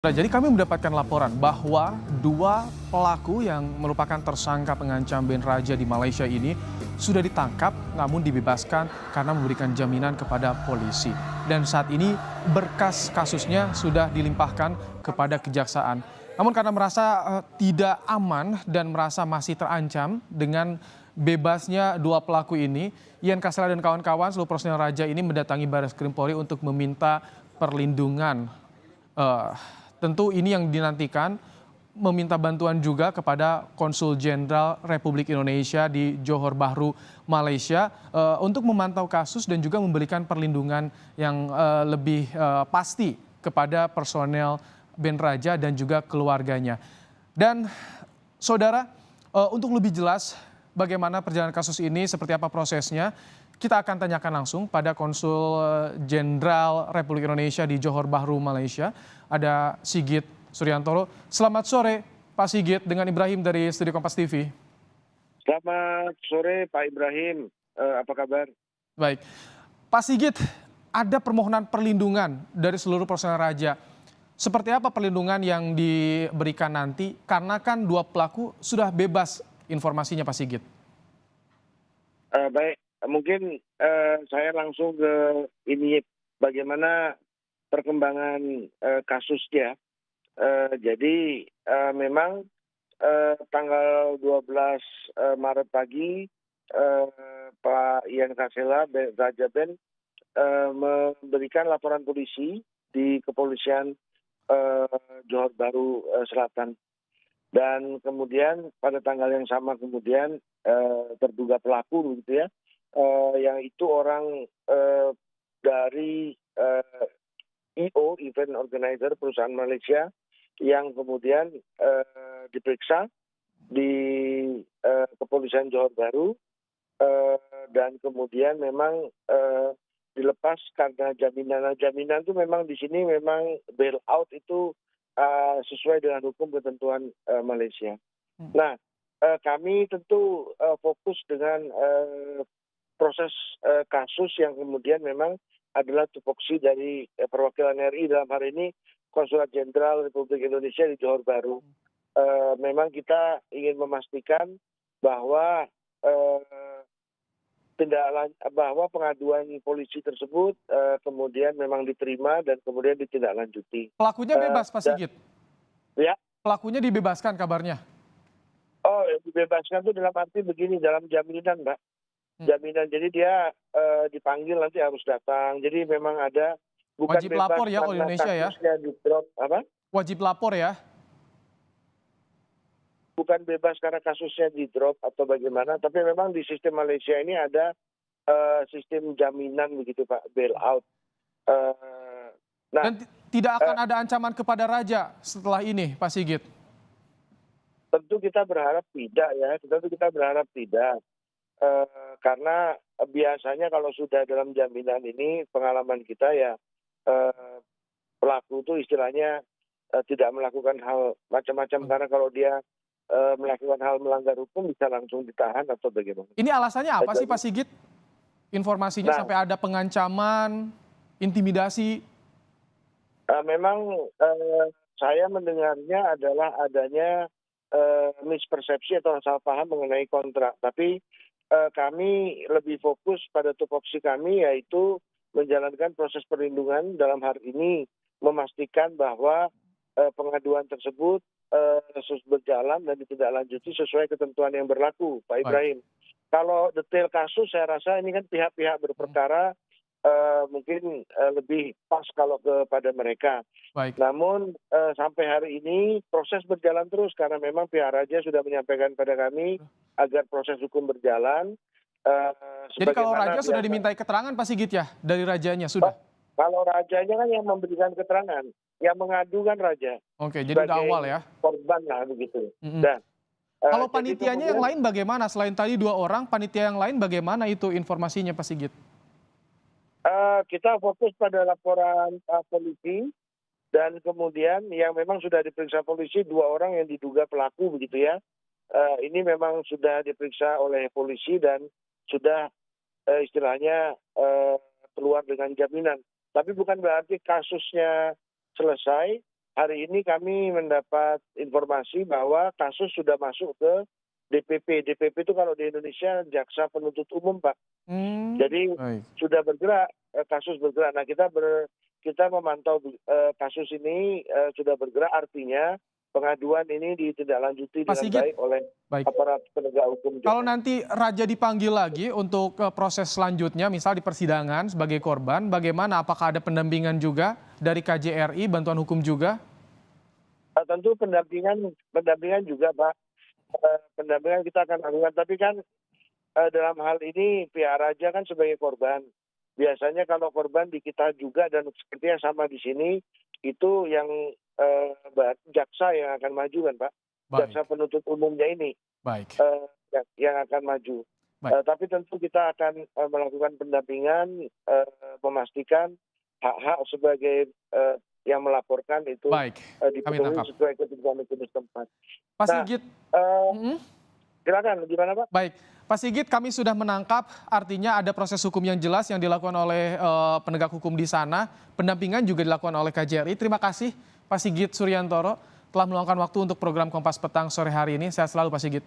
Nah, jadi kami mendapatkan laporan bahwa dua pelaku yang merupakan tersangka pengancam band Raja di Malaysia ini sudah ditangkap namun dibebaskan karena memberikan jaminan kepada polisi. Dan saat ini berkas kasusnya sudah dilimpahkan kepada kejaksaan. Namun karena merasa tidak aman dan merasa masih terancam dengan bebasnya dua pelaku ini, Ian Kasela dan kawan-kawan seluruh personel Raja ini mendatangi Baris Krim Polri untuk meminta perlindungan. Eh, Tentu ini yang dinantikan, meminta bantuan juga kepada Konsul Jenderal Republik Indonesia di Johor Bahru, Malaysia, untuk memantau kasus dan juga memberikan perlindungan yang lebih pasti kepada personel band Raja dan juga keluarganya. Dan saudara, untuk lebih jelas bagaimana perjalanan kasus ini, seperti apa prosesnya, kita akan tanyakan langsung pada Konsul Jenderal Republik Indonesia di Johor Bahru, Malaysia. Ada Sigit Suryantoro. Selamat sore Pak Sigit, dengan Ibrahim dari Studio Kompas TV. Selamat sore Pak Ibrahim, apa kabar? Baik, Pak Sigit, ada permohonan perlindungan dari seluruh personel Raja. Seperti apa perlindungan yang diberikan nanti? Karena kan dua pelaku sudah bebas informasinya Pak Sigit. Baik, mungkin saya langsung ke ini bagaimana perkembangan kasusnya. Jadi memang tanggal 12 Maret pagi Pak Ian Kasela Raja Ben memberikan laporan polisi di kepolisian Johor Bahru Selatan. Dan kemudian pada tanggal yang sama kemudian terduga pelaku gitu ya, yang itu orang dari Event Organizer perusahaan Malaysia yang kemudian diperiksa di kepolisian Johor Bahru, dan kemudian memang dilepas karena jaminan. Nah, jaminan itu memang di sini memang bail out itu sesuai dengan hukum ketentuan Malaysia. Nah, kami tentu fokus dengan proses kasus yang kemudian memang adalah tupoksi dari perwakilan RI dalam hari ini Konsulat Jenderal Republik Indonesia di Johor Bahru. Memang kita ingin memastikan bahwa bahwa pengaduan polisi tersebut kemudian memang diterima dan kemudian ditindaklanjuti. Pelakunya bebas Pak Sigit? Ya. Pelakunya dibebaskan kabarnya? Oh, dibebaskan itu dalam arti begini, dalam jaminan Mbak. Jaminan, jadi dia dipanggil nanti harus datang. Jadi memang ada, bukan Wajib bebas lapor ya kalau karena Indonesia ya? kasusnya di drop, apa? Wajib lapor ya? Bukan bebas karena kasusnya di drop atau bagaimana, tapi memang di sistem Malaysia ini ada sistem jaminan begitu Pak, bail out. Nah, Dan tidak akan ada ancaman kepada Raja setelah ini Pak Sigit? tentu kita berharap tidak ya, tentu kita berharap tidak. Karena biasanya kalau sudah dalam jaminan ini, pengalaman kita ya, pelaku itu istilahnya tidak melakukan hal macam-macam, karena kalau dia melakukan hal melanggar hukum bisa langsung ditahan atau bagaimana. Ini alasannya apa sih Jadi, Pak Sigit? Informasinya nah, sampai ada pengancaman, intimidasi. memang saya mendengarnya adalah adanya mispersepsi atau salah paham mengenai kontrak. Tapi kami lebih fokus pada tupoksi kami, yaitu menjalankan proses perlindungan dalam hal ini, memastikan bahwa pengaduan tersebut berjalan dan ditindaklanjuti sesuai ketentuan yang berlaku, Pak Ibrahim. Kalau detail kasus saya rasa ini kan pihak-pihak berperkara mungkin lebih pas kalau kepada mereka. Baik. Namun sampai hari ini proses berjalan terus karena memang pihak Raja sudah menyampaikan pada kami agar proses hukum berjalan. Jadi kalau Sebagaimana Raja sudah biasa. dimintai keterangan Pak Sigit ya dari Rajanya sudah? Kalau Rajanya kan yang memberikan keterangan, yang mengadu kan Raja Oke, jadi udah sebagai awal ya. korban lah begitu. Mm-mm. Dan Kalau jadi panitianya yang lain bagaimana? Selain tadi dua orang, panitia yang lain bagaimana itu informasinya Pak Sigit? kita fokus pada laporan polisi, dan kemudian yang memang sudah diperiksa polisi, dua orang yang diduga pelaku begitu ya. Ini memang sudah diperiksa oleh polisi dan sudah istilahnya keluar dengan jaminan. Tapi bukan berarti kasusnya selesai, hari ini kami mendapat informasi bahwa kasus sudah masuk ke DPP. DPP itu kalau di Indonesia jaksa penuntut umum, Pak. Jadi Baik. sudah bergerak, kasus bergerak. Nah, kita memantau kasus ini sudah bergerak, artinya pengaduan ini ditindaklanjuti Pak dengan Sigit, baik oleh baik. aparat penegak hukum. Kalau nanti Raja dipanggil lagi untuk proses selanjutnya, misal di persidangan sebagai korban, bagaimana? Apakah ada pendampingan juga dari KJRI, bantuan hukum juga? Tentu pendampingan juga, Pak. Pendampingan kita akan lakukan. Tapi kan dalam hal ini pihak Raja kan sebagai korban. Biasanya kalau korban di kita juga dan sepertinya sama di sini, itu yang jaksa yang akan maju kan, Pak. Baik. Jaksa penuntut umumnya ini Baik. yang akan maju. Baik. Tapi tentu kita akan melakukan pendampingan, memastikan hak-hak sebagai yang melaporkan itu Baik. Kami dipenuhi tangkap. sesuai ketentuan hukum setempat. Pak Nah, Sigit, silakan gimana, Pak? baik. Pak Sigit, kami sudah menangkap, artinya ada proses hukum yang jelas yang dilakukan oleh penegak hukum di sana. Pendampingan juga dilakukan oleh KJRI. Terima kasih Pak Sigit Suryantoro telah meluangkan waktu untuk program Kompas Petang sore hari ini. Sehat selalu Pak Sigit.